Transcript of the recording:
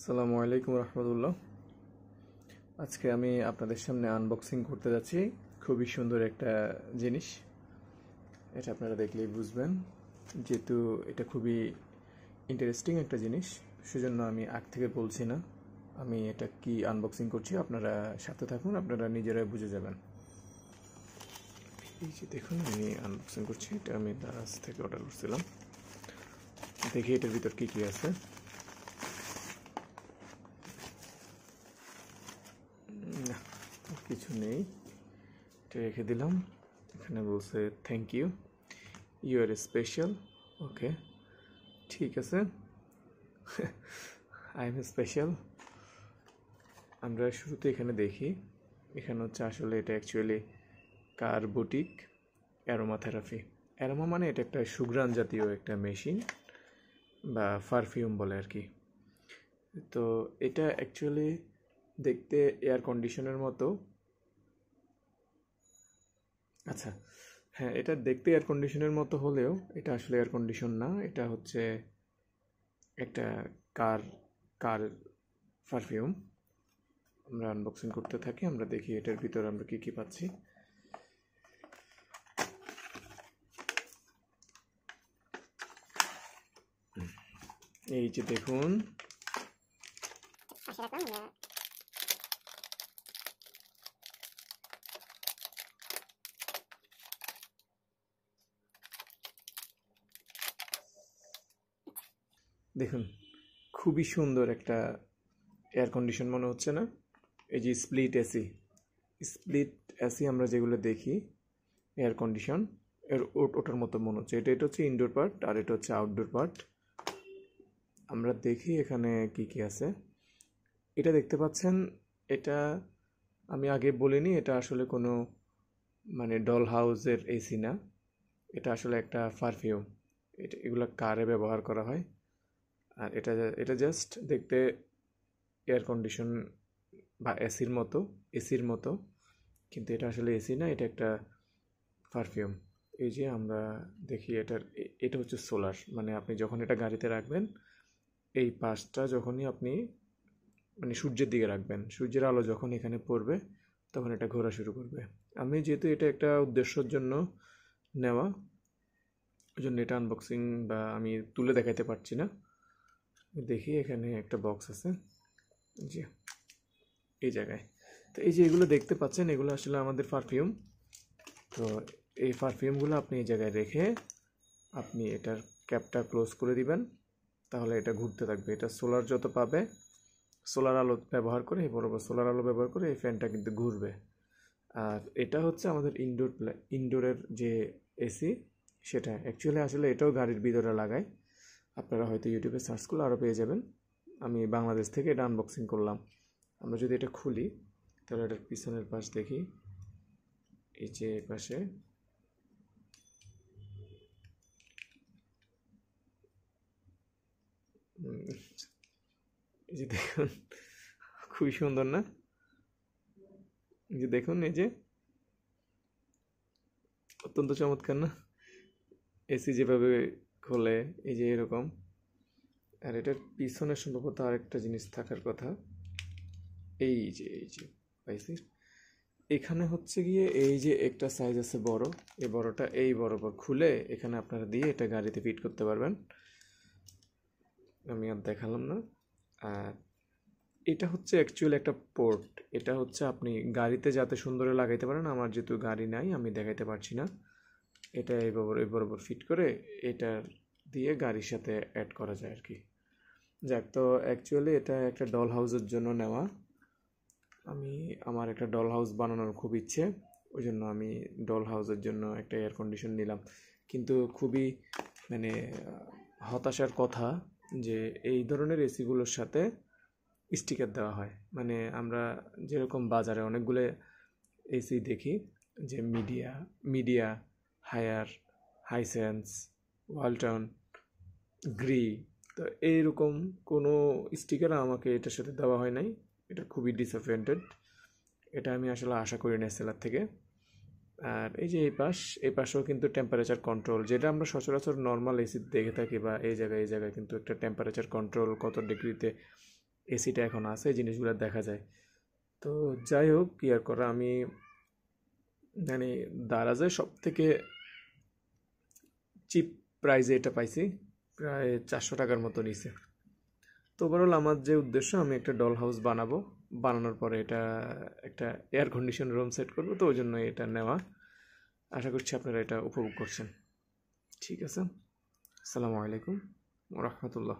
আসসালামু আলাইকুম রহমতুল্লাহ। আজকে আমি আপনাদের সামনে আনবক্সিং করতে যাচ্ছি খুবই সুন্দর একটা জিনিস। এটা আপনারা দেখলেই বুঝবেন, যেহেতু এটা খুবই ইন্টারেস্টিং একটা জিনিস, সেজন্য আমি আগ থেকে বলছি না আমি এটা কি আনবক্সিং করছি। আপনারা সাথে থাকুন, আপনারা নিজেরাই বুঝে যাবেন। এই যে দেখুন, আমি আনবক্সিং করছি। এটা আমি দারাজ থেকে অর্ডার করছিলাম। দেখি এটার ভিতর কি কি আছে। না, কিছু নেই, এটা রেখে দিলাম। এখানে বলছে thank you, you are special. Okay, ঠিক আছে, আই এম স্পেশাল। আমরা শুরুতে এখানে দেখি, এখানে হচ্ছে আসলে এটা অ্যাকচুয়ালি কার বুটিক অ্যারোমা থেরাপি। অ্যারোমা মানে এটা একটা সুঘ্রাণ জাতীয় একটা মেশিন বা পারফিউম বলে আর কি। তো এটা অ্যাকচুয়ালি দেখতে এয়ার কন্ডিশনের মতো। আচ্ছা, হ্যাঁ, এটা দেখতে এয়ার কন্ডিশনের মতো হলেও এটা আসলে এয়ার কন্ডিশন না। এটা হচ্ছে একটা কার কার পারফিউম। আমরা আনবক্সিং করতে থাকি, আমরা দেখি এটার ভিতরে আমরা কি কি পাচ্ছি। এই যে দেখুন, দেখুন খুবই সুন্দর একটা এয়ার কন্ডিশন মনে হচ্ছে না? এই যে স্প্লিট এসি আমরা যেগুলো দেখি এয়ার কন্ডিশন, ওটার মতো মনে হচ্ছে। এটা হচ্ছে ইনডোর পার্ট আর এটা হচ্ছে আউটডোর পার্ট। আমরা দেখি এখানে কি কি আছে। এটা দেখতে পাচ্ছেন, এটা আমি আগে বলিনি, এটা আসলে কোনো মানে ডল হাউসের এসি না, এটা আসলে একটা পারফিউম। এগুলো কারে ব্যবহার করা হয়। আর এটা এটা জাস্ট দেখতে এয়ার কন্ডিশন বা এসির মতো, কিন্তু এটা আসলে এসি না, এটা একটা পারফিউম। এই যে আমরা দেখি এটা হচ্ছে সোলার, মানে আপনি যখন এটা গাড়িতে রাখবেন, এই পাশটা যখনই আপনি মানে সূর্যের দিকে রাখবেন, সূর্যের আলো যখন এখানে পড়বে তখন এটা ঘোরা শুরু করবে। আমি যেহেতু এটা একটা উদ্দেশ্যের জন্য নেওয়া, ওই জন্য এটা আনবক্সিং বা আমি তুলে দেখাতে পারছি না। দেখি এখানে একটা বক্স আছে, জি, এই জায়গায়। তো এই যে এগুলো দেখতে পাচ্ছেন, এগুলো আসলে আমাদের পারফিউম। তো এই পারফিউমগুলো আপনি এই জায়গায় রেখে আপনি এটার ক্যাপটা ক্লোজ করে দিবেন, তাহলে এটা ঘুরতে থাকবে। এটা সোলার যত পাবে, সোলার আলো ব্যবহার করে, এই বরাবর সোলার আলো ব্যবহার করে এই ফ্যানটা কিন্তু ঘুরবে। আর এটা হচ্ছে আমাদের ইনডোরের যে এসি, সেটা অ্যাকচুয়ালি আসলে এটাও গাড়ির ভিতরে লাগায়। আপনারা হয়তো ইউটিউবে সার্চ করলে আরও পেয়ে যাবেন। আমি বাংলাদেশ থেকে এটা আনবক্সিং করলাম। আমরা যদি এটা খুলি, তাহলে এটার পিছনের পাশ দেখি। এই যে পাশে এই যে দেখুন, খুবই সুন্দর না? এই যে দেখুন, এই যে অত্যন্ত চমৎকার না? এসি যেভাবে খোলে, এই যে এরকম। আর এটার পিছনে সম্ভবত আরেকটা জিনিস থাকার কথা। এই যে পাইছি। এখানে হচ্ছে গিয়ে এই যে একটা সাইজ আছে বড়, এই বড়টা এই বরাবর খুলে এখানে আপনারা দিয়ে এটা গাড়িতে ফিট করতে পারবেন। আমি আর দেখালাম না। আর এটা হচ্ছে অ্যাকচুয়ালি একটা পোর্ট। এটা হচ্ছে আপনি গাড়িতে যাতে সুন্দরে লাগাইতে পারেন। আমার যেহেতু গাড়ি নাই, আমি দেখাইতে পারছি না। এটা এই বরাবর ফিট করে এটার দিয়ে গাড়ির সাথে অ্যাড করা যায় আর কি। যাক, তো অ্যাকচুয়ালি এটা একটা ডল হাউসের জন্য নেওয়া। আমার একটা ডল হাউস বানানোর খুব ইচ্ছে, ওই জন্য আমি ডল হাউসের জন্য একটা এয়ার কন্ডিশন নিলাম। কিন্তু খুবই মানে হতাশার কথা যে এই ধরনের এসিগুলোর সাথে স্টিকার দেওয়া হয়। মানে আমরা যেরকম বাজারে অনেকগুলো এসি দেখি, যে Midea, Haier, Hisense, Walton, Gree, তো এইরকম কোনো স্টিকার আমাকে এটার সাথে দেওয়া হয় নাই। এটা খুবই ডিসঅ্যাপয়েন্টেড। এটা আমি আসলে আশা করি না সেলার থেকে। আর এই যে এই পাশেও কিন্তু টেম্পারেচার কন্ট্রোল, যেটা আমরা সচরাচর নর্মাল এসি দেখে থাকি, বা এই জায়গায় কিন্তু একটা টেম্পারেচার কন্ট্রোল কত ডিগ্রিতে এসিটা এখন আছে, এই জিনিসগুলো দেখা যায়। তো যাই হোক, কি আর করা, আমি মানে দারাজে সব থেকে চিপ প্রাইসে এটা পাইছি, প্রায় 400 টাকার মতো নিছে। তো ওভারঅল আমার যে উদ্দেশ্য, আমি একটা ডল হাউস বানাবো, বানানোর পরে এটা একটা এয়ার কন্ডিশন রুম সেট করবো, তো ওই জন্য এটা নেওয়া। আশা করছি আপনারা এটা উপভোগ করছেন। ঠিক আছে, আসসালামু আলাইকুম ওয়া রাহমাতুল্লাহ।